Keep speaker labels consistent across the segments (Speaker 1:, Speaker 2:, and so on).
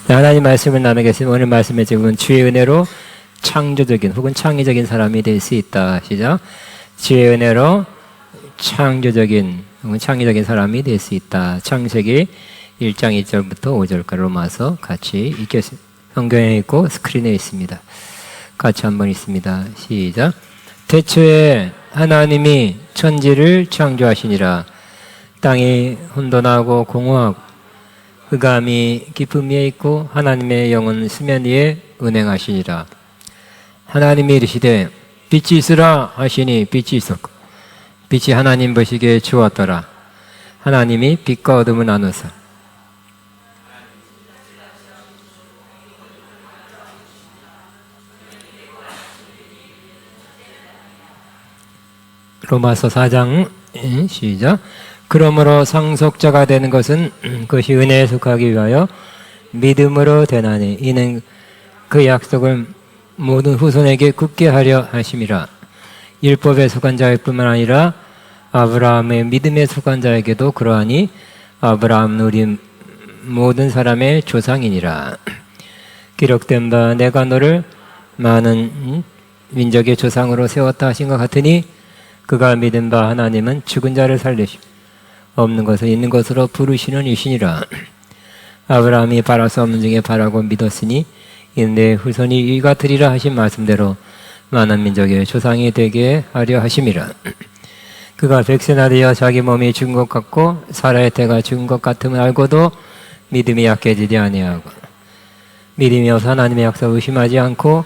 Speaker 1: 하나님 말씀을 나누겠습니다. 오늘 말씀의 제목은 주의 은혜로 창조적인 혹은 창의적인 사람이 될 수 있다. 시작. 주의 은혜로 창조적인 혹은 창의적인 사람이 될 수 있다. 창세기 1장 2절부터 5절까지 로마서 같이 읽겠습니다. 성경에 있고 스크린에 있습니다. 같이 한번 읽습니다. 시작. 태초에 하나님이 천지를 창조하시니라. 땅이 혼돈하고 공허하고 흑암이 깊음 위에 있고 하나님의 영은 수면 위에 운행하시니라. 하나님이 이르시되 빛이 있으라 하시니 빛이 있었고 빛이 하나님 보시기에 좋았더라. 하나님이 빛과 어둠을 나누사 로마서 4장 시작. 그러므로 상속자가 되는 것은 그것이 은혜에 속하기 위하여 믿음으로 되나니 이는 그 약속을 모든 후손에게 굳게 하려 하심이라. 율법에 속한 자일 뿐만 아니라 아브라함의 믿음에 속한 자에게도 그러하니 아브라함은 우리 모든 사람의 조상이니라. 기록된 바 내가 너를 많은 민족의 조상으로 세웠다 하신 것 같으니 그가 믿은 바 하나님은 죽은 자를 살리시고 없는 것을 있는 것으로 부르시는 이시니라. 아브라함이 바랄 수 없는 중에 바라고 믿었으니 이는 내 후손이 이가 되리라 하신 말씀대로 많은 민족의 조상이 되게 하려 하심이라. 그가 백세나 되어 자기 몸이 죽은 것 같고 사라의 때가 죽은 것 같음을 알고도 믿음이 약해지지 아니하고 믿음이 없어 하나님의 약속을 의심하지 않고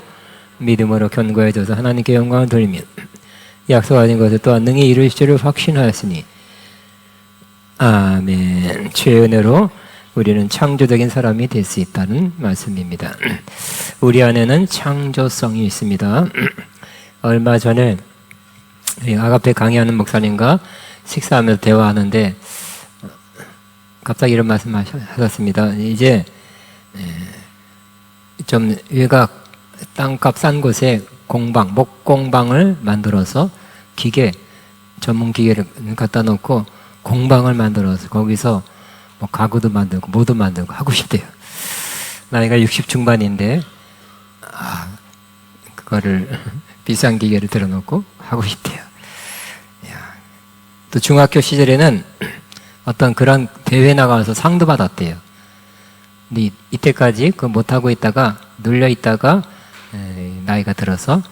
Speaker 1: 믿음으로 견고해져서 하나님께 영광을 돌리며 약속하신 것을 또한 능히 이루실 줄을 확신하였으니 아멘. 주의 은혜로 우리는 창조적인 사람이 될 수 있다는 말씀입니다. 우리 안에는 창조성이 있습니다. 얼마 전에 아가페 강의하는 목사님과 식사하면서 대화하는데 갑자기 이런 말씀 하셨습니다. 이제 좀 외곽 땅값 싼 곳에 공방, 목공방을 만들어서 기계, 전문 기계를 갖다 놓고 공방을 만들어서 거기서 뭐 가구도 만들고 뭐도 만들고 하고 싶대요. 나이가 60 중반인데 그거를 비싼 기계를 들어놓고 하고 싶대요. 또 중학교 시절에는 어떤 그런 대회 나가서 상도 받았대요. 근데 이때까지 그거 못하고 있다가 눌려 있다가 나이가 들어서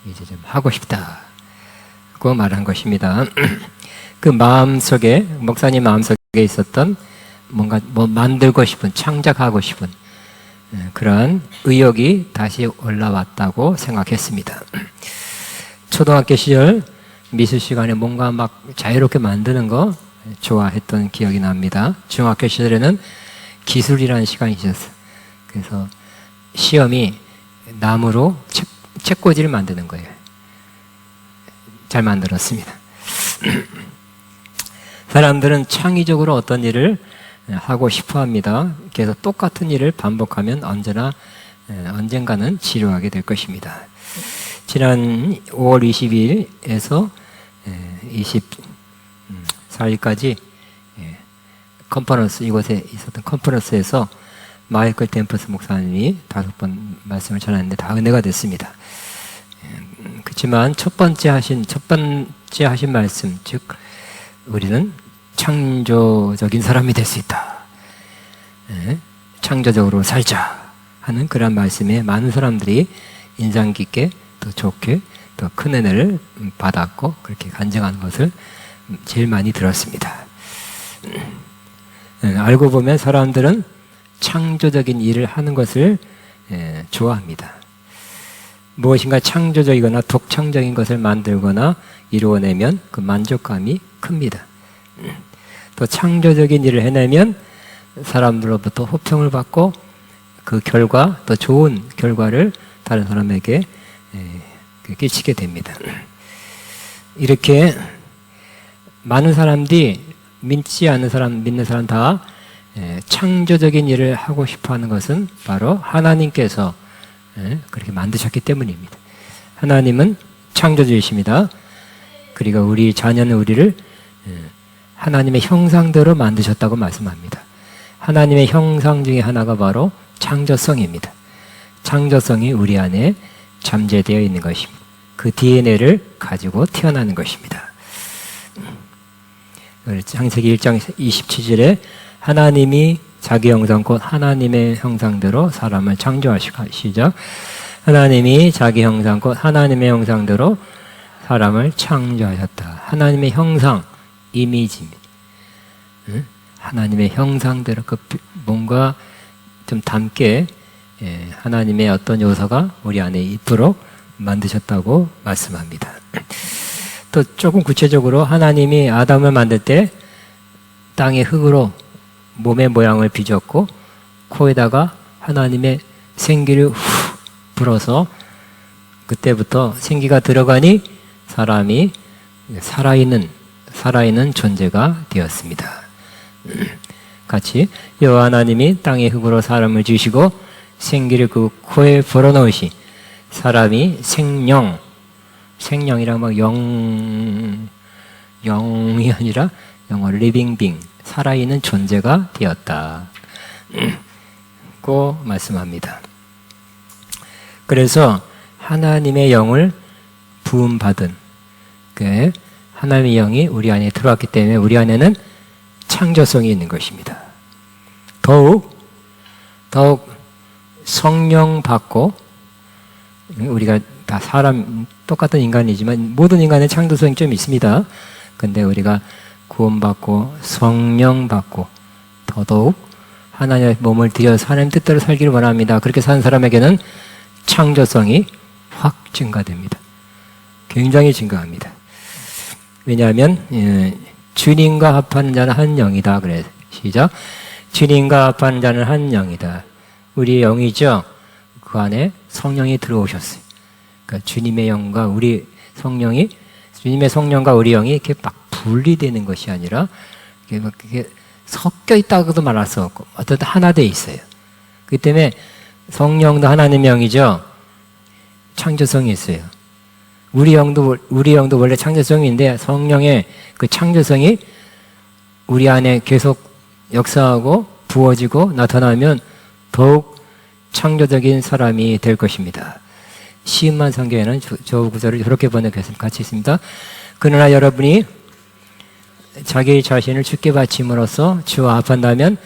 Speaker 1: 이제 좀 하고 싶다고 말한 것입니다. 그 마음속에, 목사님 마음속에 있었던 뭔가 뭐 만들고 싶은, 창작하고 싶은 그런 의욕이 다시 올라왔다고 생각했습니다. 초등학교 시절 미술 시간에 뭔가 막 자유롭게 만드는 거 좋아했던 기억이 납니다. 중학교 시절에는 기술이라는 시간이 있었어요. 그래서 시험이 나무로 책꽂이를 만드는 거예요. 잘 만들었습니다. 사람들은 창의적으로 어떤 일을 하고 싶어 합니다. 그래서 똑같은 일을 반복하면 언젠가는 지루하게 될 것입니다. 지난 5월 22일에서 24일까지 컨퍼런스, 이곳에 있었던 컨퍼런스에서 마이클 템퍼스 목사님이 5번 말씀을 전했는데 다 은혜가 됐습니다. 그렇지만 첫 번째 하신 말씀, 즉 우리는 창조적인 사람이 될 수 있다. 창조적으로 살자 하는 그런 말씀에 많은 사람들이 인상 깊게 더 좋게 더 큰 은혜를 받았고 그렇게 간증하는 것을 제일 많이 들었습니다. 알고 보면 사람들은 창조적인 일을 하는 것을 좋아합니다. 무엇인가 창조적이거나 독창적인 것을 만들거나 이루어내면 그 만족감이 큽니다. 또 창조적인 일을 해내면 사람들로부터 호평을 받고 그 결과, 더 좋은 결과를 다른 사람에게 끼치게 됩니다. 이렇게 많은 사람들이 믿는 사람 다 창조적인 일을 하고 싶어 하는 것은 바로 하나님께서 그렇게 만드셨기 때문입니다. 하나님은 창조주이십니다. 그리고 우리 자녀는 우리를 하나님의 형상대로 만드셨다고 말씀합니다. 하나님의 형상 중에 하나가 바로 창조성입니다. 창조성이 우리 안에 잠재되어 있는 것입니다. 그 DNA를 가지고 태어나는 것입니다. 창세기 1장 27절에 하나님이 자기 형상 곧 하나님의 형상대로 사람을 창조하시죠. 하나님이 자기 형상 곧 하나님의 형상대로 사람을 창조하셨다. 하나님의 형상, 이미지입니다. 하나님의 형상대로 뭔가 좀 닮게 하나님의 어떤 요소가 우리 안에 있도록 만드셨다고 말씀합니다. 또 조금 구체적으로 하나님이 아담을 만들 때 땅의 흙으로 몸의 모양을 빚었고 코에다가 하나님의 생기를 후 불어서 그때부터 생기가 들어가니 사람이 살아있는 존재가 되었습니다. 같이 여호와 하나님이 땅의 흙으로 사람을 지으시고 생기를 그 코에 불어넣으시 사람이 생명이랑 막 영이 아니라 영어 living being 살아있는 존재가 되었다 고 말씀합니다. 그래서 하나님의 영을 부음받은 하나님의 영이 우리 안에 들어왔기 때문에 우리 안에는 창조성이 있는 것입니다. 더욱 성령 받고 우리가 다 사람 똑같은 인간이지만 모든 인간의 창조성이 좀 있습니다. 근데 우리가 구원받고 성령 받고 더더욱 하나님의 몸을 들여서 하나님 뜻대로 살기를 원합니다. 그렇게 사는 사람에게는 창조성이 확 증가됩니다. 굉장히 증가합니다. 왜냐하면 주님과 합하는 자는 한 영이다. 그래 시작. 주님과 합하는 자는 한 영이다. 우리의 영이죠. 그 안에 성령이 들어오셨어요. 그러니까 주님의 영과 우리 성령이 주님의 성령과 우리 영이 이렇게 막 분리되는 것이 아니라 이렇게 섞여 있다고도 말할 수 없고 어쨌든 하나 돼 있어요. 그렇기 때문에 성령도 하나님의 영이죠. 창조성이 있어요. 우리 영도 원래 창조성이 있는데 성령의 그 창조성이 우리 안에 계속 역사하고 부어지고 나타나면 더욱 창조적인 사람이 될 것입니다. 시음만 성경에는 저 구절을 저렇게 번역해서 같이 있습니다. 그러나 여러분이 자기 자신을 주께 바침으로써 주와 합한다면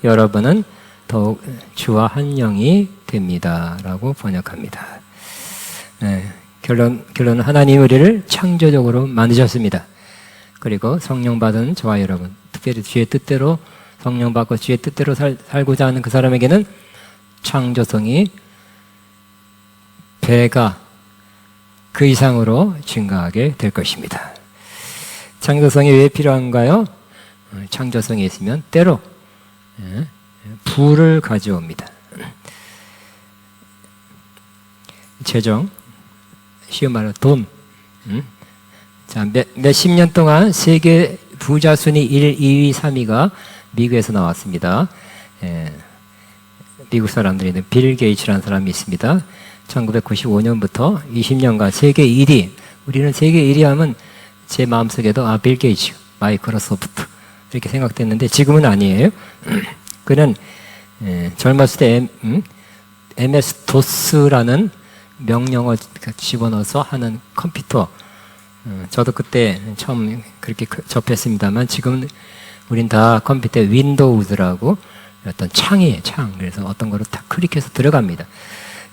Speaker 1: 여러분은 더욱 주와 한 영이 됩니다. 라고 번역합니다. 결론은 하나님 우리를 창조적으로 만드셨습니다. 그리고 성령 받은 저와 여러분, 특별히 주의 뜻대로 성령 받고 주의 뜻대로 살고자 하는 그 사람에게는 창조성이 배가 그 이상으로 증가하게 될 것입니다. 창조성이 왜 필요한가요? 창조성이 있으면 때로 부를 가져옵니다. 재정, 쉬운 말로 돈. 자, 몇십 년 동안 세계 부자 순위 1, 2위, 3위가 미국에서 나왔습니다. 미국 사람들이 빌 게이츠라는 사람이 있습니다. 1995년부터 20년간 세계 1위. 우리는 세계 1위 하면 제 마음속에도 빌 게이츠, 마이크로소프트 이렇게 생각됐는데 지금은 아니에요. 그는 젊었을 때 MS-DOS라는 명령어 집어넣어서 하는 컴퓨터. 저도 그때 처음 그렇게 접했습니다만 지금은 우린 다 컴퓨터에 윈도우즈라고 어떤 창이에요, 창. 그래서 어떤 거를 다 클릭해서 들어갑니다.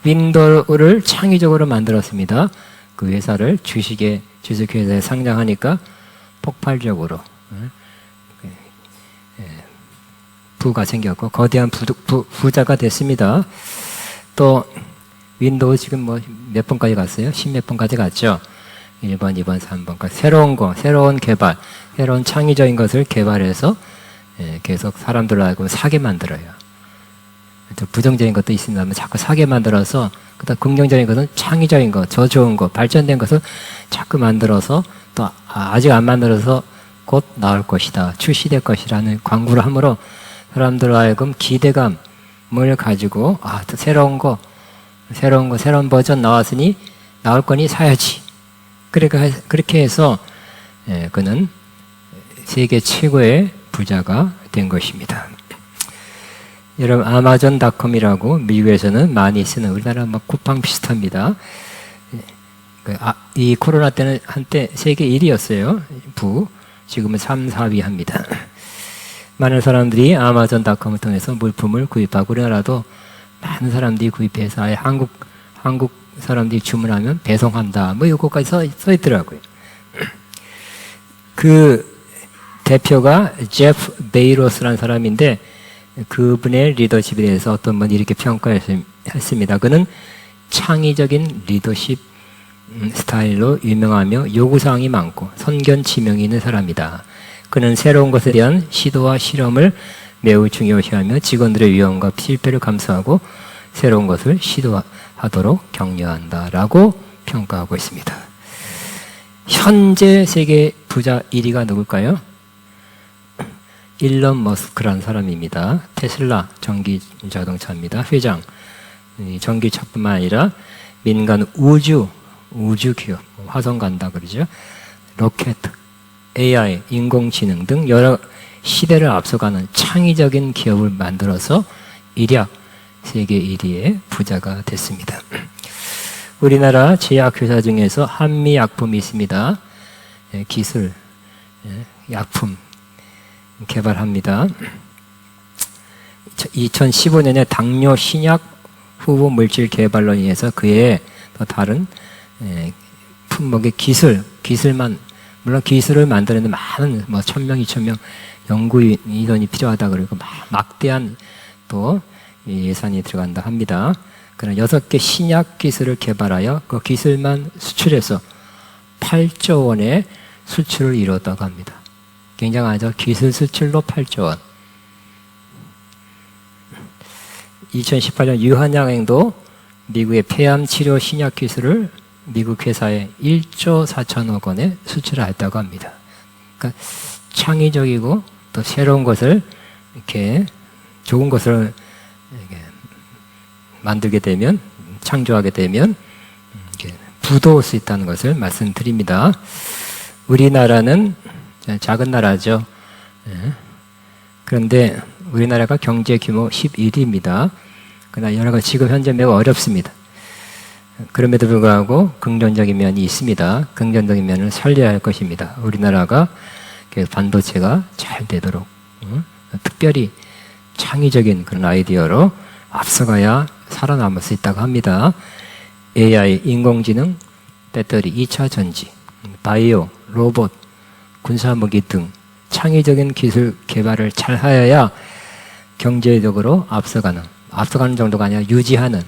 Speaker 1: 윈도우를 창의적으로 만들었습니다. 그 회사를 주식회사에 상장하니까 폭발적으로 부가 생겼고 거대한 부자가 됐습니다. 또 윈도우 지금 뭐 몇 번까지 갔어요? 10몇 번까지 갔죠. 1번, 2번, 3번까지 새로운 개발, 새로운 창의적인 것을 개발해서 계속 사람들로 알고 사게 만들어요. 부정적인 것도 있습니다만 자꾸 사게 만들어서 그다음 긍정적인 것은 창의적인 것, 저 좋은 것, 발전된 것을 자꾸 만들어서 또 아직 안 만들어서 곧 나올 것이다, 출시될 것이라는 광고를 함으로 사람들로 하여금 기대감을 가지고 또 새로운 새로운 버전 나왔으니 나올 거니 사야지. 그렇게 해서 그는 세계 최고의 부자가 된 것입니다. 여러분 아마존닷컴이라고 미국에서는 많이 쓰는, 우리나라 막 쿠팡 비슷합니다. 이 코로나 때는 한때 세계 1위였어요. 지금은 3, 4위 합니다. 많은 사람들이 아마존닷컴을 통해서 물품을 구입하고, 우리나라도 많은 사람들이 구입해서 아예 한국 사람들이 주문하면 배송한다, 뭐 이거까지 써 있더라고요. 그 대표가 제프 베이로스라는 사람인데, 그분의 리더십에 대해서 어떤 분이 이렇게 평가했습니다. 그는 창의적인 리더십 스타일로 유명하며 요구사항이 많고 선견지명이 있는 사람이다. 그는 새로운 것에 대한 시도와 실험을 매우 중요시하며 직원들의 위험과 실패를 감수하고 새로운 것을 시도하도록 격려한다라고 평가하고 있습니다. 현재 세계 부자 1위가 누굴까요? 일론 머스크라는 사람입니다. 테슬라 전기자동차입니다. 회장. 전기차뿐만 아니라 민간 우주 기업, 화성 간다 그러죠. 로켓, AI, 인공지능 등 여러 시대를 앞서가는 창의적인 기업을 만들어서 일약 세계 1위의 부자가 됐습니다. 우리나라 제약회사 중에서 한미약품이 있습니다. 기술, 약품 개발합니다. 2015년에 당뇨 신약 후보 물질 개발로 인해서 그의 또 다른 품목의 기술만, 물론 기술을 만드는데 많은 1,000명, 2,000명 연구 인원이 필요하다 그러고 막대한 또 예산이 들어간다 합니다. 그러나 6개 신약 기술을 개발하여 그 기술만 수출해서 8조 원의 수출을 이뤘다고 합니다. 굉장하죠. 기술 수출로 8조 원. 2018년 유한양행도 미국의 폐암 치료 신약 기술을 미국 회사에 1조 4천억 원에 수출했다고 합니다. 그러니까 창의적이고 또 새로운 것을 이렇게 좋은 것을 이렇게 만들게 되면, 창조하게 되면 이렇게 부도울 수 있다는 것을 말씀드립니다. 우리나라는 작은 나라죠. 그런데 우리나라가 경제 규모 11위입니다. 그러나 여러 가지 지금 현재 매우 어렵습니다. 그럼에도 불구하고 긍정적인 면이 있습니다. 긍정적인 면을 살려야 할 것입니다. 우리나라가 반도체가 잘 되도록 특별히 창의적인 그런 아이디어로 앞서가야 살아남을 수 있다고 합니다. AI, 인공지능, 배터리, 2차 전지, 바이오, 로봇, 군사무기 등 창의적인 기술 개발을 잘 하여야 경제적으로 앞서가는 정도가 아니라 유지하는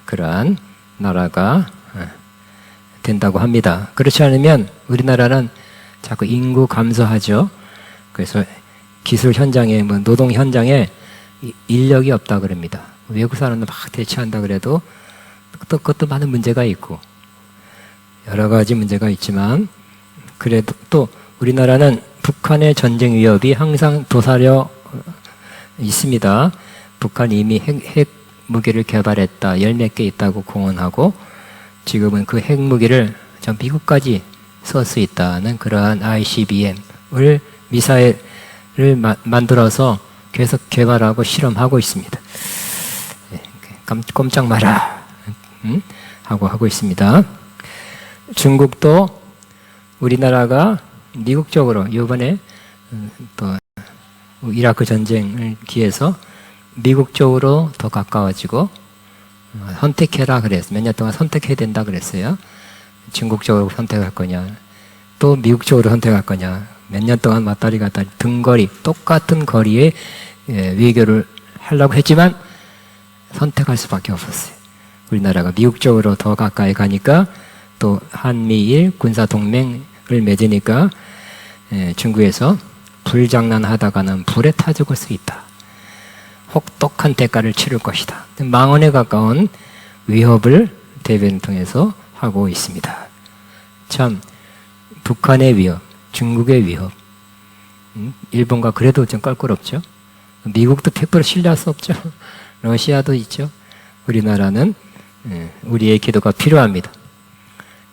Speaker 1: 그러한 나라가 된다고 합니다. 그렇지 않으면 우리나라는 자꾸 인구 감소하죠. 그래서 기술 현장에, 노동 현장에 인력이 없다 그럽니다. 외국 사람들 막 대체한다 그래도 또 그것도 많은 문제가 있고 여러 가지 문제가 있지만, 그래도 또 우리나라는 북한의 전쟁 위협이 항상 도사려 있습니다. 북한이 이미 핵 무기를 개발했다, 10몇 개 있다고 공언하고, 지금은 그 핵무기를 전 미국까지 쓸 수 있다는 그러한 ICBM을 미사일을 만들어서 계속 개발하고 실험하고 있습니다. 꼼짝 마라 하고 있습니다. 중국도 우리나라가 미국 쪽으로 이번에 또 이라크 전쟁을 기해서 미국 쪽으로 더 가까워지고 선택해라 그랬어요. 몇 년 동안 선택해야 된다 그랬어요. 중국 쪽으로 선택할 거냐, 또 미국 쪽으로 선택할 거냐, 몇 년 동안 왔다리 갔다리 등거리, 똑같은 거리에 외교를 하려고 했지만 선택할 수밖에 없었어요. 우리나라가 미국 쪽으로 더 가까이 가니까, 또 한미일 군사동맹을 맺으니까 중국에서 불장난하다가는 불에 타 죽을 수 있다, 혹독한 대가를 치를 것이다, 망언에 가까운 위협을 대변을 통해서 하고 있습니다. 참 북한의 위협, 중국의 위협, 일본과 그래도 좀 껄끄럽죠. 미국도 100% 신뢰할 수 없죠. 러시아도 있죠. 우리나라는 우리의 기도가 필요합니다.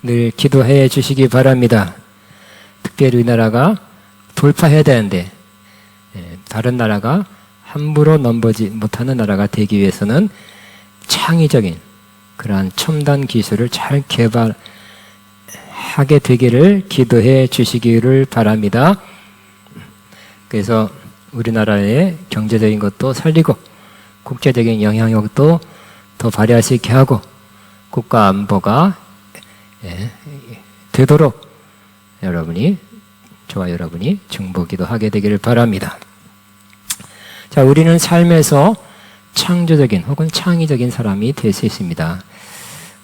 Speaker 1: 늘 기도해 주시기 바랍니다. 특별히 우리나라가 돌파해야 되는데 다른 나라가 함부로 넘보지 못하는 나라가 되기 위해서는 창의적인 그러한 첨단 기술을 잘 개발하게 되기를 기도해 주시기를 바랍니다. 그래서 우리나라의 경제적인 것도 살리고 국제적인 영향력도 더 발휘할 수 있게 하고 국가 안보가 되도록 저와 여러분이 중보기도 하게 되기를 바랍니다. 자, 우리는 삶에서 창조적인 혹은 창의적인 사람이 될 수 있습니다.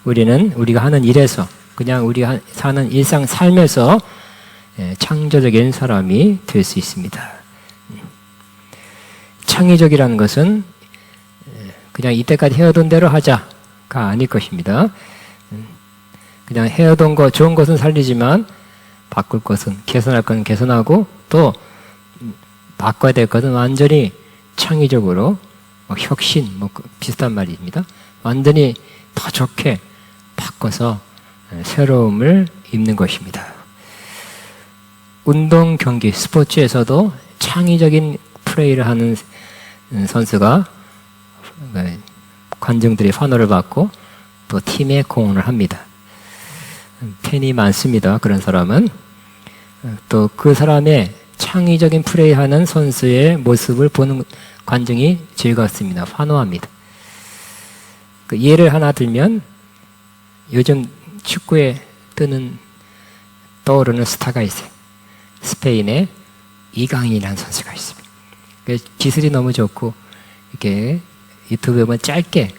Speaker 1: 우리가 하는 일에서 그냥 우리가 사는 일상 삶에서 창조적인 사람이 될 수 있습니다. 창의적이라는 것은 그냥 이때까지 해오던 대로 하자가 아닐 것입니다. 그냥 해오던 거 좋은 것은 살리지만 바꿀 것은 개선할 것은 개선하고 또 바꿔야 될 것은 완전히 창의적으로 혁신 비슷한 말입니다. 완전히 더 좋게 바꿔서 새로움을 입는 것입니다. 운동 경기 스포츠에서도 창의적인 플레이를 하는 선수가 관중들의 환호를 받고 또 팀에 공헌을 합니다. 팬이 많습니다. 그런 사람은 또 그 사람의 창의적인 플레이하는 선수의 모습을 보는 관중이 즐겁습니다. 환호합니다. 그 예를 하나 들면 요즘 축구에 떠오르는 스타가 있어요. 스페인의 이강인이라는 선수가 있습니다. 기술이 너무 좋고 이렇게 유튜브에 보면 짧게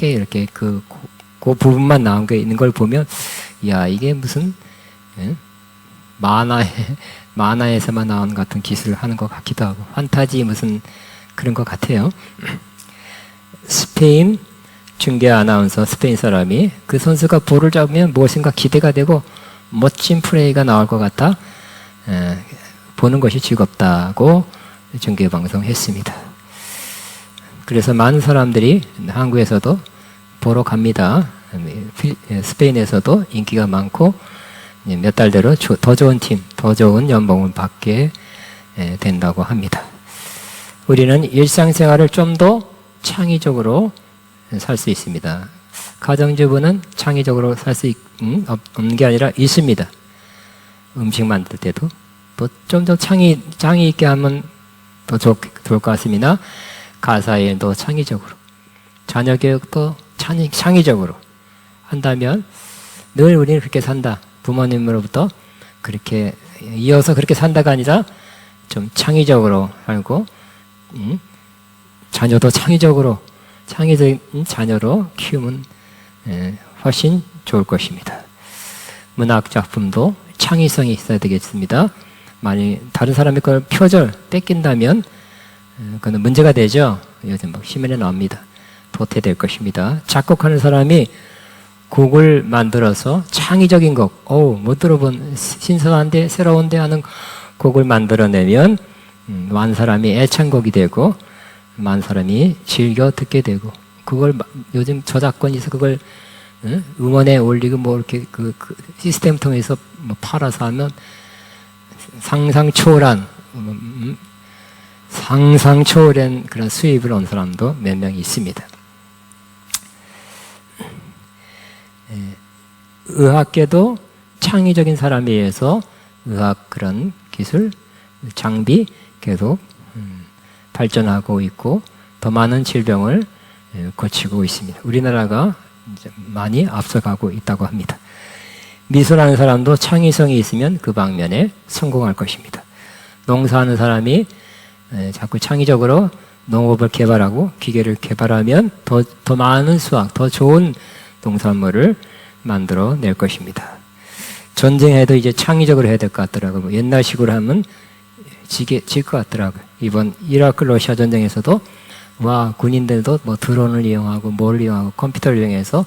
Speaker 1: 이렇게 그 부분만 나온 게 있는 걸 보면 야 이게 무슨 만화에서만 나오는 같은 기술을 하는 것 같기도 하고 판타지 무슨 그런 것 같아요. 스페인 중계 아나운서 스페인 사람이 그 선수가 볼을 잡으면 무엇인가 기대가 되고 멋진 플레이가 나올 것 같아 보는 것이 즐겁다고 중계 방송했습니다. 그래서 많은 사람들이 한국에서도 보러 갑니다. 스페인에서도 인기가 많고 몇 달대로 더 좋은 팀, 더 좋은 연봉을 받게 된다고 합니다. 우리는 일상생활을 좀 더 창의적으로 살 수 있습니다. 가정주부는 창의적으로 살 수 없는 게 아니라 있습니다. 음식 만들 때도 또 좀 더 창의 있게 하면 더 좋을 것 같습니다. 가사일도 창의적으로, 자녀 교육도 창의적으로 한다면 늘 우리는 그렇게 산다. 부모님으로부터 그렇게 이어서 그렇게 산다가 아니라 좀 창의적으로 살고 자녀도 창의적인 자녀로 키우면 훨씬 좋을 것입니다. 문학 작품도 창의성이 있어야 되겠습니다. 만약 다른 사람의 걸 표절 뺏긴다면 그건 문제가 되죠. 요즘 막 신문에 나옵니다. 도태될 것입니다. 작곡하는 사람이 곡을 만들어서 창의적인 곡, 못 들어본 신선한데 새로운데 하는 곡을 만들어내면 많은 사람이 애창곡이 되고 많은 사람이 즐겨 듣게 되고 그걸 요즘 저작권이 있어 그걸 음원에 올리고 뭐 이렇게 그 시스템 통해서 뭐 팔아서 하면 상상 초월한 그런 수입을 얻는 사람도 몇 명 있습니다. 의학계도 창의적인 사람에 의해서 의학 그런 기술, 장비 계속 발전하고 있고 더 많은 질병을 고치고 있습니다. 우리나라가 이제 많이 앞서가고 있다고 합니다. 미술하는 사람도 창의성이 있으면 그 방면에 성공할 것입니다. 농사하는 사람이 자꾸 창의적으로 농업을 개발하고 기계를 개발하면 더 많은 수확, 더 좋은 농산물을 만들어 낼 것입니다. 전쟁해도 이제 창의적으로 해야 될 것 같더라고요. 옛날식으로 하면 질 것 같더라고요. 이번 이라크 러시아 전쟁에서도 군인들도 뭐 드론을 이용하고 뭘 이용하고 컴퓨터를 이용해서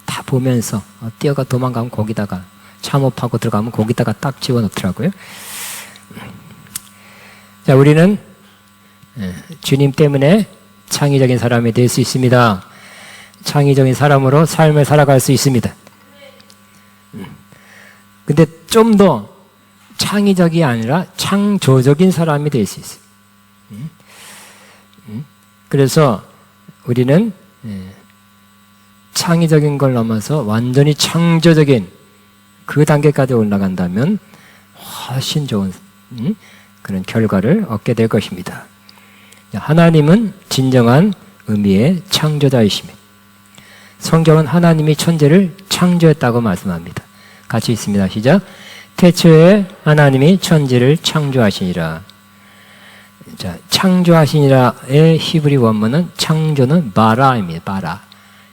Speaker 1: 다 보면서 뛰어가 도망가면 거기다가 참호파고 들어가면 거기다가 딱 집어넣더라고요. 자, 우리는 주님 때문에 창의적인 사람이 될 수 있습니다. 창의적인 사람으로 삶을 살아갈 수 있습니다. 근데 좀 더 창의적이 아니라 창조적인 사람이 될 수 있어요. 그래서 우리는 창의적인 걸 넘어서 완전히 창조적인 그 단계까지 올라간다면 훨씬 좋은 그런 결과를 얻게 될 것입니다. 하나님은 진정한 의미의 창조자이십니다. 성경은 하나님이 천지를 창조했다고 말씀합니다. 같이 있습니다. 시작. 태초에 하나님이 천지를 창조하시니라. 자, 창조하시니라의 히브리 원문은 창조는 바라입니다. 바라.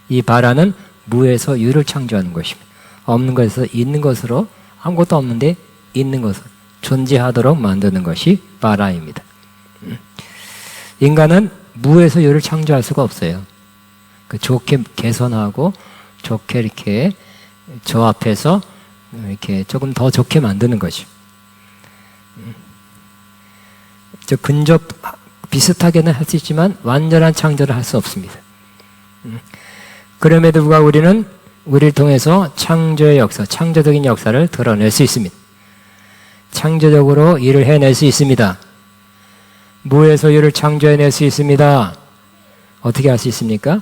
Speaker 1: 이 바라는 무에서 유를 창조하는 것입니다. 없는 것에서 있는 것으로, 아무것도 없는데 있는 것으로 존재하도록 만드는 것이 바라입니다. 인간은 무에서 유를 창조할 수가 없어요. 좋게 개선하고 좋게 이렇게 조합해서 이렇게 조금 더 좋게 만드는 거죠. 근접 비슷하게는 할 수 있지만 완전한 창조를 할 수 없습니다. 그럼에도 불구하고 우리는 우리를 통해서 창조의 역사, 창조적인 역사를 드러낼 수 있습니다. 창조적으로 일을 해낼 수 있습니다. 무에서 일을 창조해낼 수 있습니다. 어떻게 할 수 있습니까?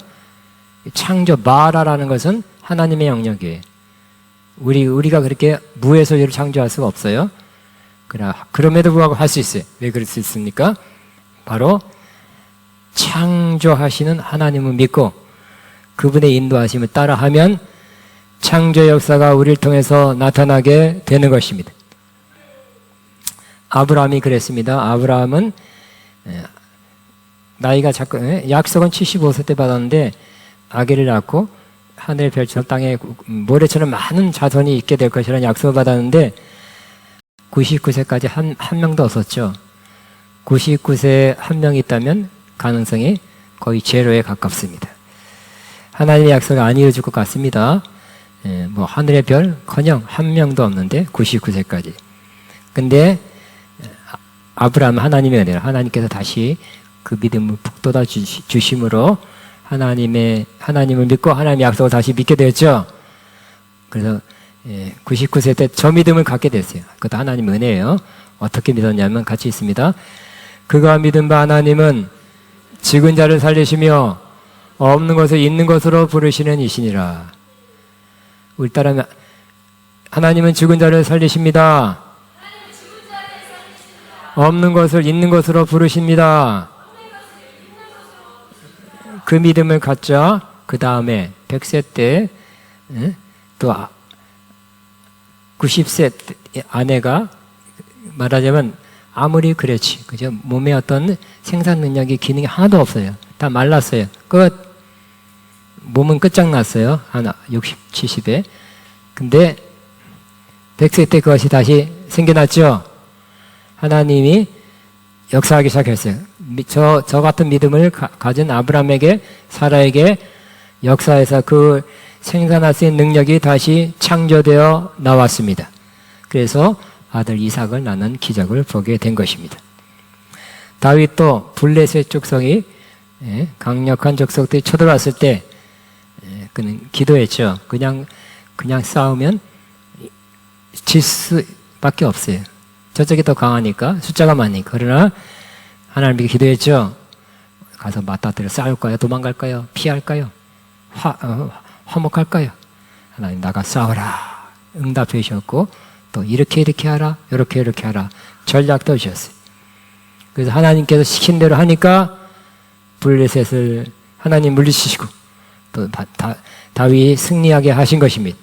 Speaker 1: 창조, 마라라는 것은 하나님의 영역이에요. 우리가 그렇게 무에서 일을 창조할 수가 없어요. 그럼에도 불구하고 할 수 있어요. 왜 그럴 수 있습니까? 바로 창조하시는 하나님을 믿고 그분의 인도하심을 따라하면 창조의 역사가 우리를 통해서 나타나게 되는 것입니다. 아브라함이 그랬습니다. 아브라함은 나이가 약속은 75세 때 받았는데 아기를 낳고 하늘의 별처럼 땅에 모래처럼 많은 자손이 있게 될 것이라는 약속을 받았는데 99세까지 한 명도 없었죠. 99세에 한 명 있다면 가능성이 거의 제로에 가깝습니다. 하나님의 약속이 안 이루어질 것 같습니다. 하늘의 별커녕 한 명도 없는데 99세까지. 근데 아브라함 하나님의 은혜로 하나님께서 다시 그 믿음을 북돋아 주심으로 하나님을 믿고 하나님의 약속을 다시 믿게 되었죠. 그래서 99세 때 저 믿음을 갖게 됐어요. 그것도 하나님 은혜예요. 어떻게 믿었냐면 같이 있습니다. 그가 믿은 바 하나님은 죽은 자를 살리시며 없는 것을 있는 것으로 부르시는 이시니라. 우리 따라하면 하나님은 죽은 자를 살리십니다. 없는 것을 있는 것으로 부르십니다. 그 믿음을 갖자. 그 다음에 100세 때 또 90세 아내가 말하자면 아무리 그렇지, 그죠? 몸에 어떤 생산 능력이 기능이 하나도 없어요. 다 말랐어요. 몸은 끝장났어요. 한 60, 70에. 근데 100세 때 그것이 다시 생겨났죠. 하나님이 역사하기 시작했어요. 저 같은 믿음을 가진 아브라함에게, 사라에게 역사에서 그 생산할 수 있는 능력이 다시 창조되어 나왔습니다. 그래서 아들 이삭을 낳는 기적을 보게 된 것입니다. 다윗도 블레셋 족속이 강력한 족속들이 쳐들어왔을 때 그는 기도했죠. 그냥 싸우면 질 수밖에 없어요. 저쪽이 더 강하니까, 숫자가 많으니까. 그러나 하나님께 기도했죠. 가서 맞닥뜨려 싸울까요? 도망갈까요? 피할까요? 화목할까요? 하나님 나가 싸워라. 응답해 주셨고 또 이렇게 하라, 이렇게 하라. 전략도 주셨어요. 그래서 하나님께서 시킨 대로 하니까 블레셋을 하나님 물리치시고 또 다윗이 승리하게 하신 것입니다.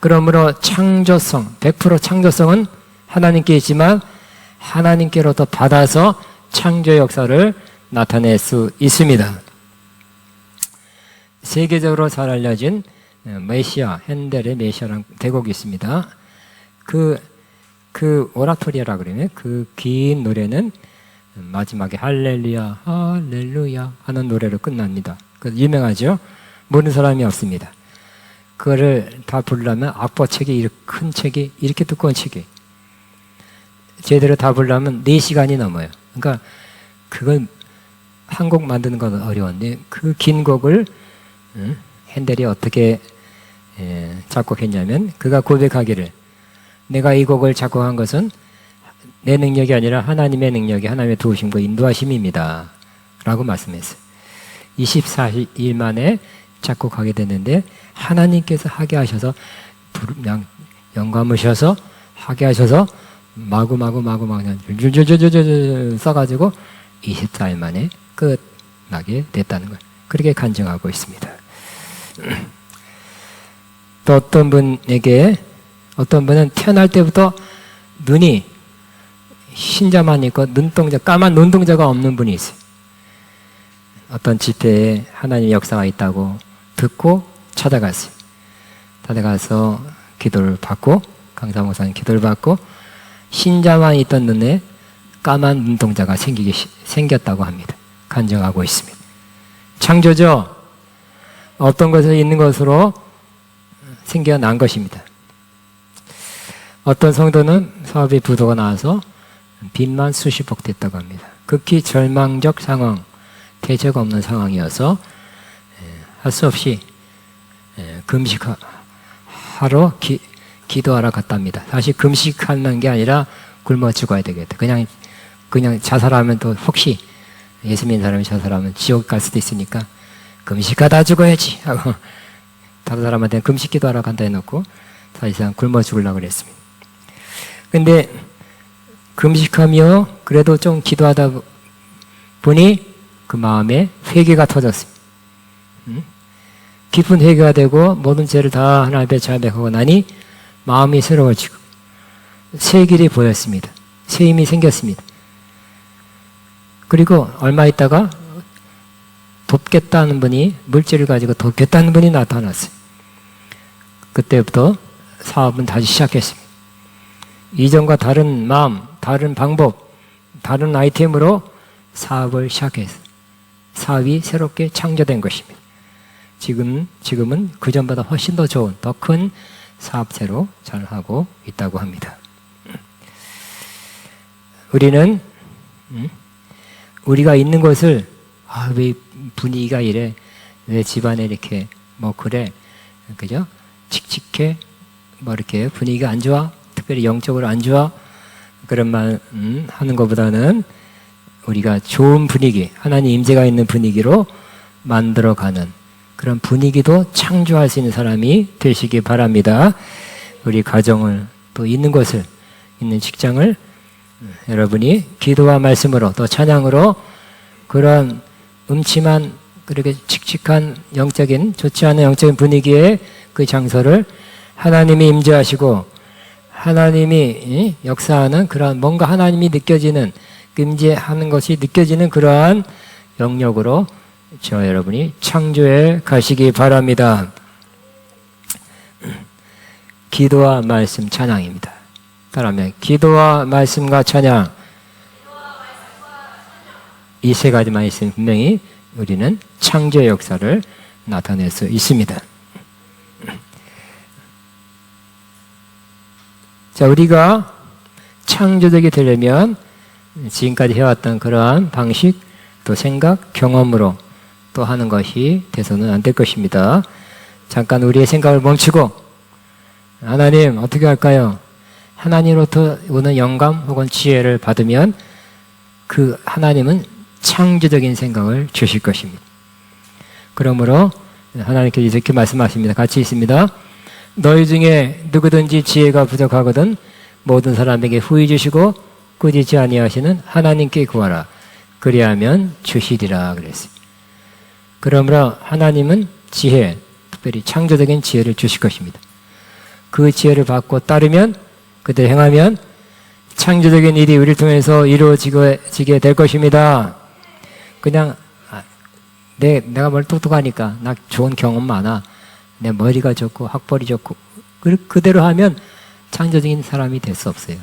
Speaker 1: 그러므로 창조성, 100% 창조성은 하나님께 있지만 하나님께로부터 받아서 창조의 역사를 나타낼 수 있습니다. 세계적으로 잘 알려진 메시아, 핸델의 메시아라는 대곡이 있습니다. 그 오라토리아라고 그러면 그 긴 노래는 마지막에 할렐루야, 할렐루야 하는 노래로 끝납니다. 그 유명하죠? 모르는 사람이 없습니다. 그거를 다 부르려면 악보책이 이렇게 큰 책이, 이렇게 두꺼운 책이 제대로 다 부르려면 4시간이 넘어요. 그러니까 그건 한 곡 만드는 건 어려운데 그 긴 곡을 핸델이 어떻게 작곡했냐면 그가 고백하기를 내가 이 곡을 작곡한 것은 내 능력이 아니라 하나님의 능력이 하나님의 도우심과 인도하심입니다 라고 말씀했어요. 24일 만에 작곡하게 됐는데 하나님께서 하게 하셔서 그냥 영감으셔서 하게 하셔서 마구 그냥 줄줄줄줄줄 써가지고 24일 만에 끝나게 됐다는 걸 그렇게 간증하고 있습니다. 또 어떤 분은 태어날 때부터 눈이 흰자만 있고 눈동자, 까만 눈동자가 없는 분이 있어요. 어떤 집회에 하나님의 역사가 있다고 듣고 찾아갔어요. 찾아가서 기도를 받고 강사 목사님 기도를 받고 흰자만 있던 눈에 까만 눈동자가 생겼다고 합니다. 간증하고 있습니다. 창조죠. 어떤 것을 있는 것으로 생겨난 것입니다. 어떤 성도는 사업이 부도가 나와서 빚만 수십억 됐다고 합니다. 극히 절망적 상황, 대책 없는 상황이어서 할 수 없이 금식하러 기도하러 갔답니다. 사실 금식하는 게 아니라 굶어 죽어야 되겠다. 그냥 자살하면 또 혹시 예수 믿는 사람이 자살하면 지옥 갈 수도 있으니까 금식하다 죽어야지 하고 다른 사람한테는 금식 기도하러 간다 해놓고 사실상 굶어 죽으려고 그랬습니다. 근데 금식하며 그래도 좀 기도하다 보니 그 마음에 회개가 터졌습니다. 깊은 회개가 되고 모든 죄를 다 하나님 앞에 자백하고 나니 마음이 새로워지고 새 길이 보였습니다. 새 힘이 생겼습니다. 그리고 얼마 있다가 돕겠다는 분이 물질을 가지고 돕겠다는 분이 나타났어요. 그때부터 사업은 다시 시작했습니다. 이전과 다른 마음, 다른 방법, 다른 아이템으로 사업을 시작했어요. 사업이 새롭게 창조된 것입니다. 지금은 그전보다 훨씬 더 좋은, 더 큰 사업체로 잘 하고 있다고 합니다. 우리는 우리가 있는 것을 왜 분위기가 이래, 왜 집안에 이렇게 그래, 그죠? 칙칙해, 이렇게 분위기가 안 좋아, 특별히 영적으로 안 좋아, 그런 말 하는 것보다는 우리가 좋은 분위기, 하나님 임재가 있는 분위기로 만들어가는 그런 분위기도 창조할 수 있는 사람이 되시기 바랍니다. 우리 가정을 또 있는 것을, 있는 직장을 여러분이 기도와 말씀으로 또 찬양으로 그런 음침한 그렇게 칙칙한 영적인 좋지 않은 영적인 분위기의 그 장소를 하나님이 임재하시고 하나님이 역사하는 그러한 뭔가 하나님이 느껴지는 임재하는 것이 느껴지는 그러한 영역으로 저와 여러분이 창조해 가시기 바랍니다. 기도와 말씀 찬양입니다. 따라하면 기도와 말씀과 찬양, 이 세 가지만 있으면 분명히 우리는 창조의 역사를 나타낼 수 있습니다. 자, 우리가 창조적이 되려면 지금까지 해왔던 그러한 방식, 또 생각, 경험으로 또 하는 것이 돼서는 안 될 것입니다. 잠깐 우리의 생각을 멈추고 하나님 어떻게 할까요? 하나님으로부터 오는 영감 혹은 지혜를 받으면 그 하나님은 창조적인 생각을 주실 것입니다. 그러므로 하나님께서 이렇게 말씀하십니다. 같이 있습니다. 너희 중에 누구든지 지혜가 부족하거든 모든 사람에게 후히 주시고 꾸짖지 아니하시는 하나님께 구하라. 그리하면 주시리라 그랬어요. 그러므로 하나님은 지혜, 특별히 창조적인 지혜를 주실 것입니다. 그 지혜를 받고 따르면, 그대로 행하면 창조적인 일이 우리를 통해서 이루어지게 될 것입니다. 그냥 내가 뭘 똑똑하니까 나 좋은 경험 많아, 내 머리가 좋고 학벌이 좋고 그대로 하면 창조적인 사람이 될 수 없어요.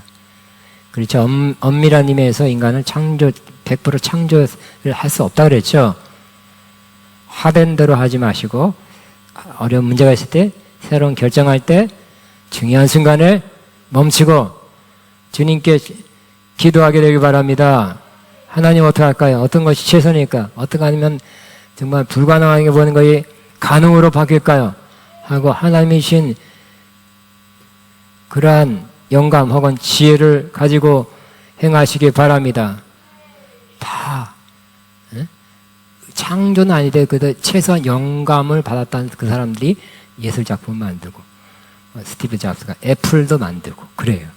Speaker 1: 그렇죠. 엄밀한 의미에서 인간은 100% 창조를 할 수 없다 그랬죠. 하된 대로 하지 마시고 어려운 문제가 있을 때, 새로운 결정할 때 중요한 순간에 멈추고 주님께 기도하게 되기 바랍니다. 하나님 어떻게 할까요? 어떤 것이 최선일까? 어떻게 하면 정말 불가능하게 보는 것이 가능으로 바뀔까요? 하고 하나님이 주신 그러한 영감 혹은 지혜를 가지고 행하시기 바랍니다. 다 창조는 아닌데 그래도 최소한 영감을 받았다는 그 사람들이 예술 작품 만들고 스티브 잡스가 애플도 만들고 그래요.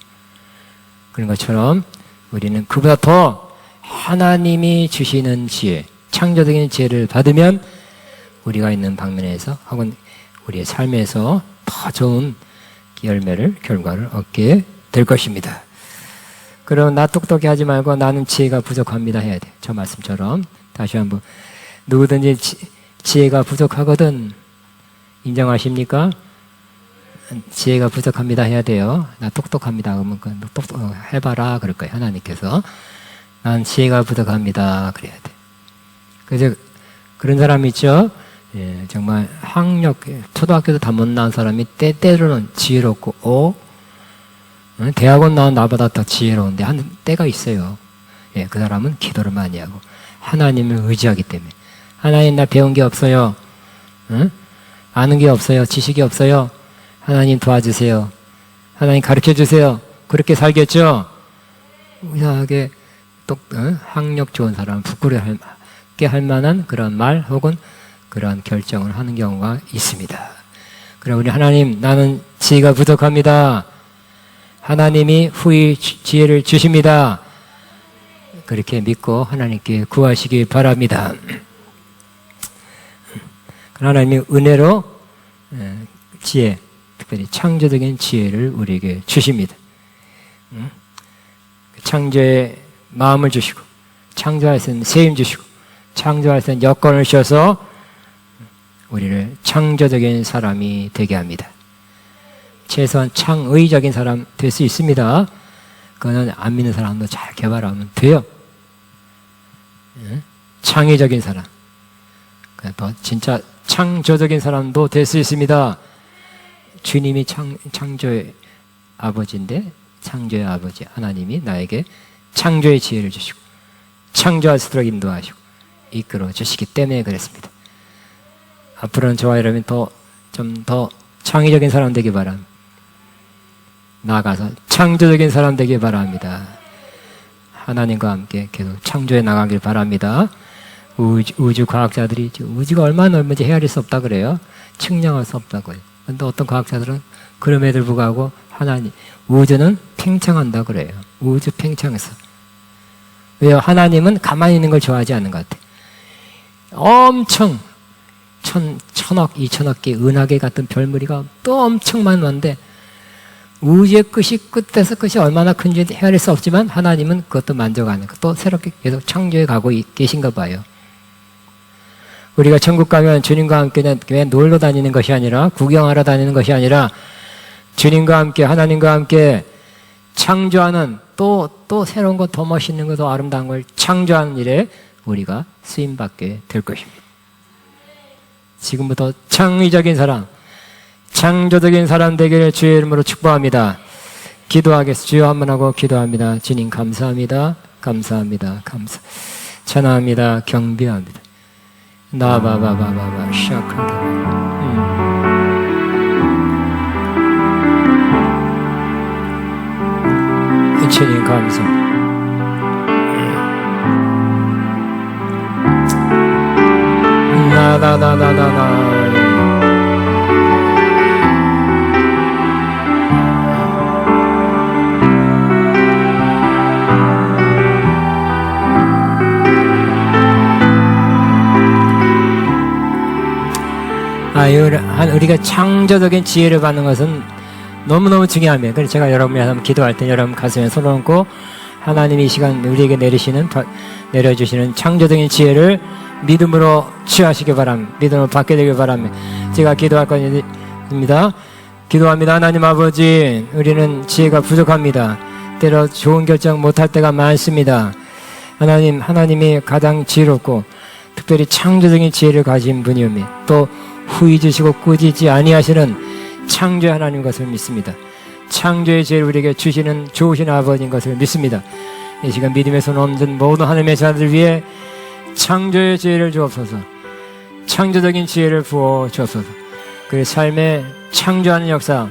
Speaker 1: 그런 것처럼 우리는 그보다 더 하나님이 주시는 지혜, 창조적인 지혜를 받으면 우리가 있는 방면에서 혹은 우리의 삶에서 더 좋은 열매를, 결과를 얻게 될 것입니다. 그럼 나 똑똑히 하지 말고 나는 지혜가 부족합니다 해야 돼. 저 말씀처럼 다시 한번 누구든지 지혜가 부족하거든 인정하십니까? 지혜가 부족합니다 해야 돼요. 나 똑똑합니다. 그러면 똑똑 해봐라 그럴 거예요. 하나님께서 난 지혜가 부족합니다 그래야 돼. 그래서 그런 사람 있죠. 예, 정말 학력 초등학교도 다 못 나온 사람이 때로는 지혜롭고 대학원 나온 나보다 더 지혜로운데 하는 때가 있어요. 예, 그 사람은 기도를 많이 하고 하나님을 의지하기 때문에 하나님 나 배운 게 없어요. 아는 게 없어요. 지식이 없어요. 하나님 도와주세요. 하나님 가르쳐주세요. 그렇게 살겠죠? 이상하게 학력 좋은 사람은 부끄러워하게 할 만한 그런 말 혹은 그런 결정을 하는 경우가 있습니다. 그럼 우리 하나님 나는 지혜가 부족합니다. 하나님이 후히 지혜를 주십니다. 그렇게 믿고 하나님께 구하시기 바랍니다. 하나님이 은혜로 지혜, 특별히 창조적인 지혜를 우리에게 주십니다. 창조의 마음을 주시고 창조할 수 있는 세임 주시고 창조할 수 있는 여건을 주셔서 우리를 창조적인 사람이 되게 합니다. 최소한 창의적인 사람 될 수 있습니다. 그거는 안 믿는 사람도 잘 개발하면 돼요. 창의적인 사람. 더 진짜 창조적인 사람도 될 수 있습니다. 주님이 창조의 아버지인데 창조의 아버지 하나님이 나에게 창조의 지혜를 주시고 창조할 수 있도록 인도하시고 이끌어 주시기 때문에 그랬습니다. 앞으로는 저와 여러분이 좀 더 창의적인 사람 되기 바랍니다. 나아가서 창조적인 사람 되기 바랍니다. 하나님과 함께 계속 창조해 나가길 바랍니다. 우주 과학자들이 우주가 얼마나 넓은지 헤아릴 수 없다 그래요. 측량할 수 없다고요. 근데 어떤 과학자들은 그럼에도 불구하고 하나님 우주는 팽창한다 그래요. 우주 팽창해서. 왜요? 하나님은 가만히 있는 걸 좋아하지 않는 것 같아요. 엄청 천억, 2천억 개, 은하계 같은 별무리가 또 엄청 많은데 우주의 끝에서 끝이 얼마나 큰지 헤아릴 수 없지만 하나님은 그것도 만족하는 거. 또 새롭게 계속 창조해 가고 계신가 봐요. 우리가 천국 가면 주님과 함께 그냥 놀러 다니는 것이 아니라 구경하러 다니는 것이 아니라 주님과 함께 하나님과 함께 창조하는 또 새로운 것, 더 멋있는 것, 더 아름다운 걸 창조하는 일에 우리가 쓰임받게 될 것입니다. 지금부터 창의적인 사람, 창조적인 사람 되기를 주의 이름으로 축복합니다. 기도하겠습니다. 주여 한번 하고 기도합니다. 주님 감사합니다. 감사합니다. 찬양합니다. 경배합니다. 나바바바바바 시작하다. 주님 감사. 나나나나나나. 우리가 창조적인 지혜를 받는 것은 너무너무 중요합니다. 그래서 제가 여러분이 한번 기도할 때 여러분 가슴에 손을 얹고 하나님이 이 시간 우리에게 내려주시는 창조적인 지혜를 믿음으로 취하시기 바랍니다. 믿음으로 받게 되길 바랍니다. 제가 기도할 것입니다. 기도합니다. 하나님 아버지, 우리는 지혜가 부족합니다. 때로 좋은 결정 못할 때가 많습니다. 하나님이 가장 지혜롭고 특별히 창조적인 지혜를 가진 분이옵니다. 또 후히 주시고 꾸짖지 아니하시는 창조의 하나님 것을 믿습니다. 창조의 지혜를 우리에게 주시는 좋으신 아버지인 것을 믿습니다. 이 시간 믿음의 손 얹은 모든 하나님의 자들 위해 창조의 지혜를 주옵소서. 창조적인 지혜를 부어 주옵소서. 그 삶에 창조하는 역사,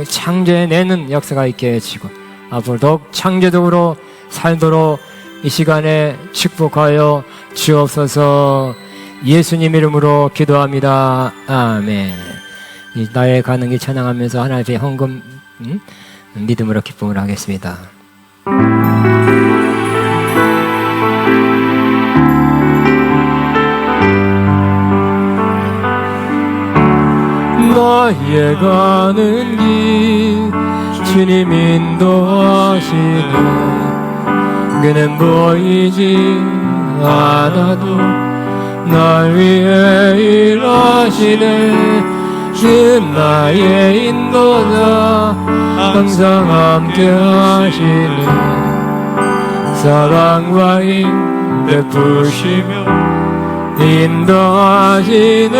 Speaker 1: 창조해내는 역사가 있게 해주시고 앞으로 더욱 창조적으로 살도록 이 시간에 축복하여 주옵소서. 예수님 이름으로 기도합니다. 아멘. 나의 가는 길 찬양하면서 하나님 앞에 헌금 믿음으로 기쁨을 하겠습니다. 나의 가는 길 주님 인도하시네. 그는 보이지 않아도 날 위해 일하시네. 그 나의 인도자 항상 함께 하시네. 사랑과 힘 베푸시며 인도하시네.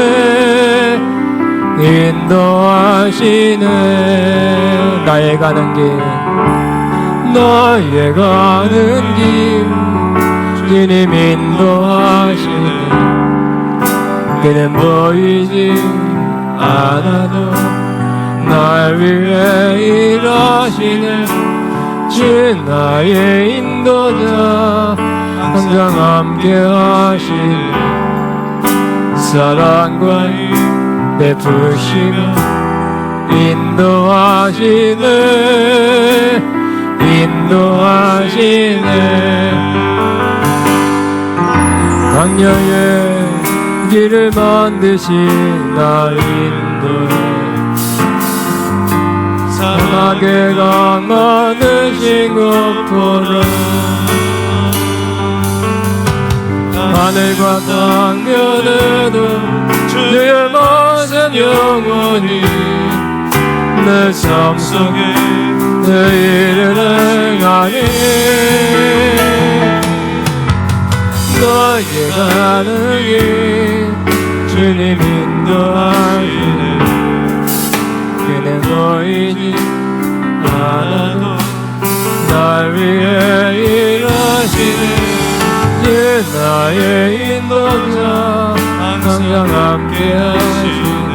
Speaker 1: 인도하시네. 나의 가는 길 나의 가는 길 주님 인도하시네. 그는 보이지 않아도 날 위해 일하시네. 주 나의 인도자 항상 함께 하시네. 사랑과 힘 베푸시며 인도하시네. 인도하시네. 광야의 길을 만드시 날 인도해. 사막의 강 많으신 곳보라 하늘과 땅 면에도 주의 말씀 영원히 내 삶 속에 내 일을 행하니. 너의 가는 길 주님 인도하시네. 그는 보이지 않아도 날 위해 일하시네. 예 나의 인도자 항상 함께 하시네.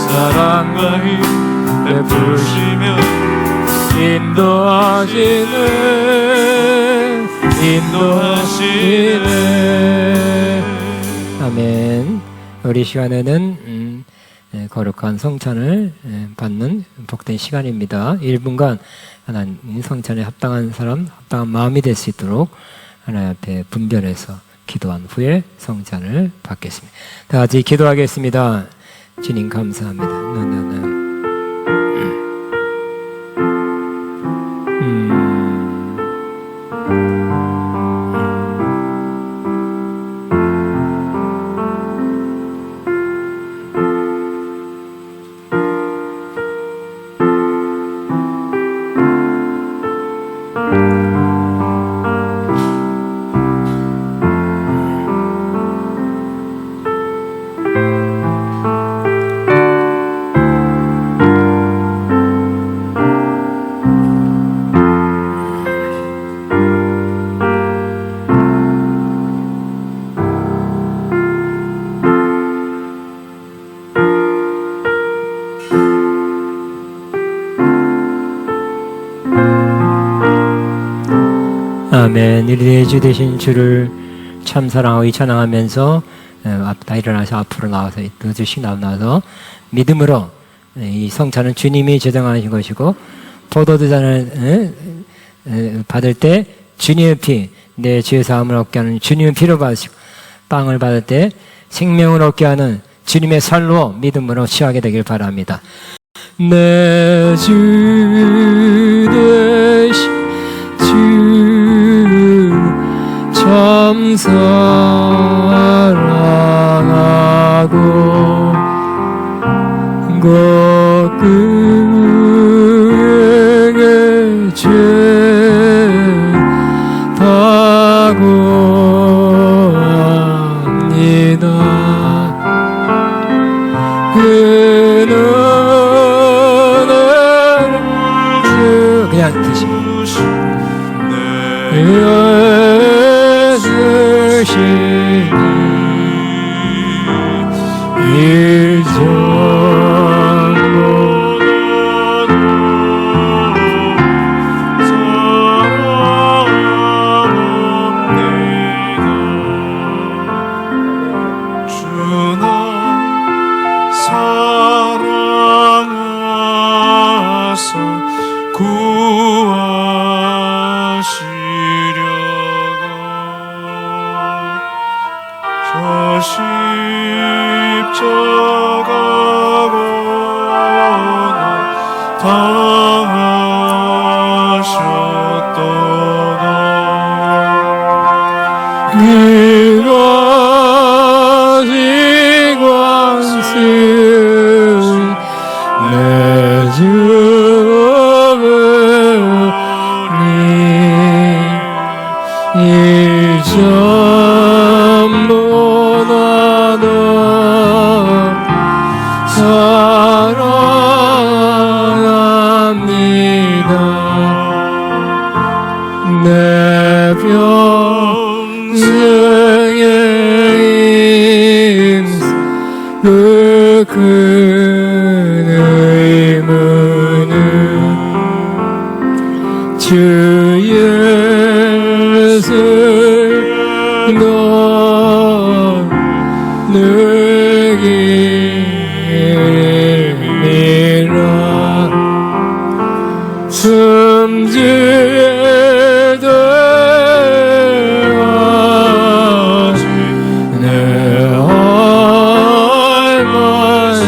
Speaker 1: 사랑과 힘 베푸시며 인도하시네. 인도하시네. 아멘. 우리 시간에는 거룩한 성찬을 받는 복된 시간입니다. 1분간 하나님 성찬에 합당한 사람, 합당한 마음이 될 수 있도록 하나님 앞에 분별해서 기도한 후에 성찬을 받겠습니다. 다 같이 기도하겠습니다. 주님 감사합니다. 아멘. 우리의 주 되신 주를 참 사랑하고 찬양하면서 다 일어나서 앞으로 나와서 두 주씩 나와서 믿음으로 이 성찬은 주님이 제정하신 것이고 포도주 잔을 받을 때 주님의 피, 내 죄 사함을 얻게 하는 주님의 피로 받으시고 빵을 받을 때 생명을 얻게 하는 주님의 살로 믿음으로 취하게 되길 바랍니다. 내 주 되신 참 사랑하고 그에게 죄 다고합니다. 그는 그냥 드시고
Speaker 2: 저 십자가고는 당하셨도다.
Speaker 1: 그것이 관습 내 주음이 이전보다도 사랑합니다. 내 평생의 힘쓰 그 큰 의무는 주 예수를 누리기라. 숨질 때까지 내 말씀을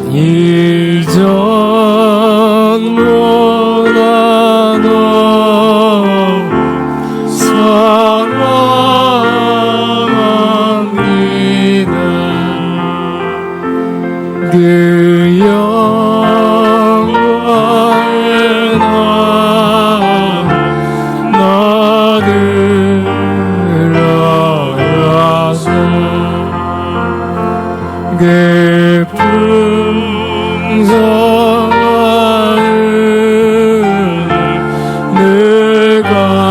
Speaker 1: 이전보다도 사랑합니다. 그 영광을 나들어가서 그 풍성한 늘 감사하리.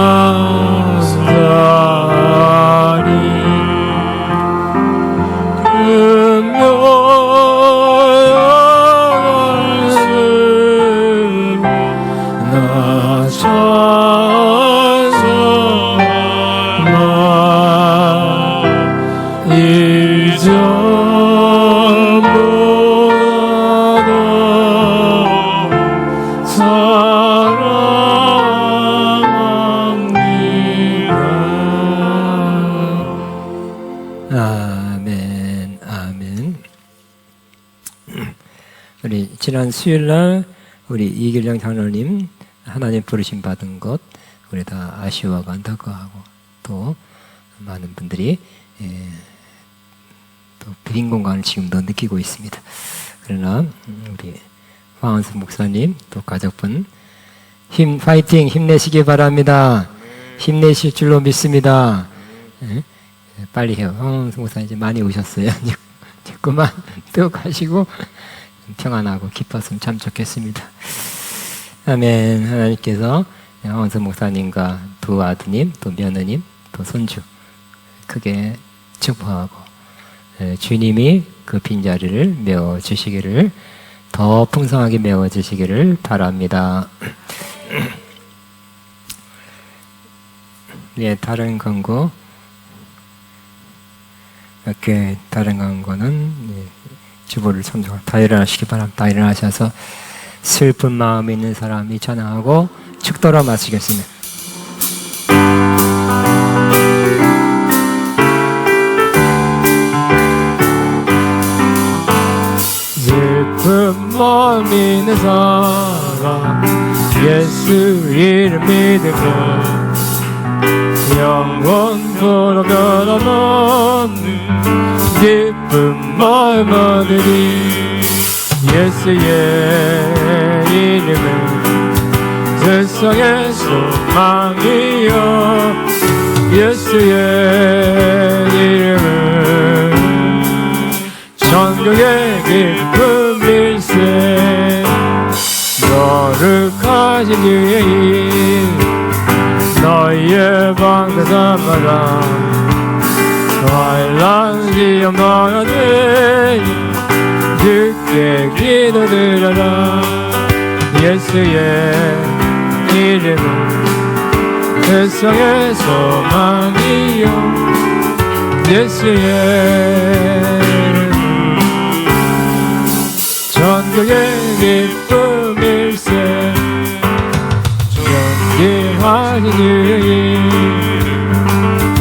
Speaker 1: 나 찬송하 이전보다도 사랑합니다. 아멘, 아멘. 우리 지난 수요일날 우리 이길영 장로님 하나님 부르심 받은 것 우리 다 아쉬워가 안타고 하고 또 많은 분들이 또 빈 공간을 지금도 느끼고 있습니다. 그러나 우리 황원수 목사님 또 가족분 파이팅 힘내시기 바랍니다. 힘내실 줄로 믿습니다. 빨리 해요. 황원수 목사님 이제 많이 오셨어요. 그만 또 가시고 평안하고 기뻤으면 참 좋겠습니다. 아멘. 하나님께서 황원수 목사님과 두 아드님, 또 며느님, 또 손주 크게 축복하고 주님이 그 빈자리를 메워주시기를 더 풍성하게 메워주시기를 바랍니다. 예, 다른 광고 이렇게 다른 광고는 주보를 선정하고 다 일어나시기 바랍니다. 다 일어나셔서 슬픈 마음이 있는 사람이 찬양하고 축도로 마치겠습니다. 슬픈 마음이 있는 사람 예수 이름 믿으면 영원토록 변함없는 기쁜 마음 얻으리. 예수의 이름은 세상의 소망이여. 예수의 이름은 천국의 기쁨일세. 거룩하신 주의 이름 너희의 방대삼아라. 환난 시험 너희들 주께 기도드려라. 예수의 이름은 세상의 소망이요. 예수의 이름은 천국의 기쁨일세. 하시니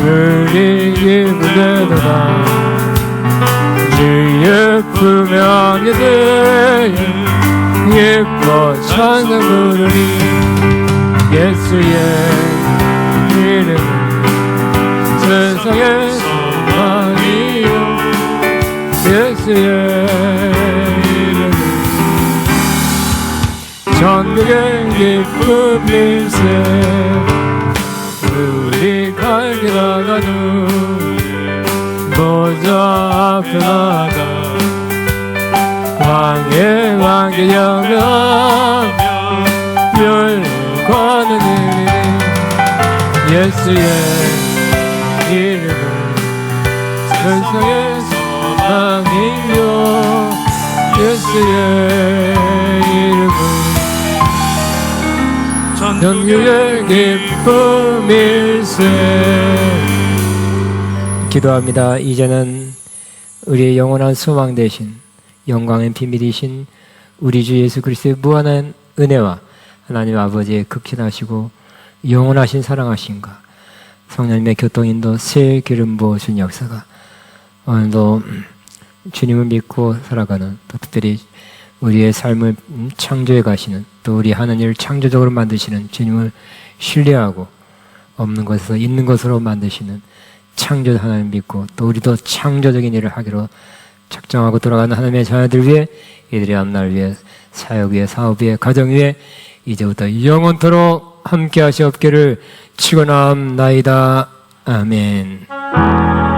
Speaker 1: 우리 기쁘되도다 주의 품명에 예뻐 찬양 부르니 예수의 이름은 세상의 소망이요 예수의 이름은 천국의 기쁨일세 우리 갈 길 나가는 보좌 앞에 나가 왕의 왕의 영광 열과는 이름이 예수의 이름은 세상의 소망이요 예수의 이름은 전국의 기쁨일세. 기도합니다. 이제는 우리의 영원한 소망 되신 영광의 비밀이신 우리 주 예수 그리스도의 무한한 은혜와 하나님 아버지의 극진하시고 영원하신 사랑하심과 성령님의 교통인도 새 기름 부어준 역사가 오늘도 주님을 믿고 살아가는 또 특별히 우리의 삶을 창조해 가시는 또 우리 하는 일을 창조적으로 만드시는 주님을 신뢰하고 없는 것에서 있는 것으로 만드시는 창조 하나님 믿고 또 우리도 창조적인 일을 하기로 작정하고 돌아가는 하나님의 자녀들 위해 이들의 앞날 위해 사역 위해 사업 위해 가정 위해 이제부터 영원토록 함께 하시옵기를 축원하옵나이다. 아멘.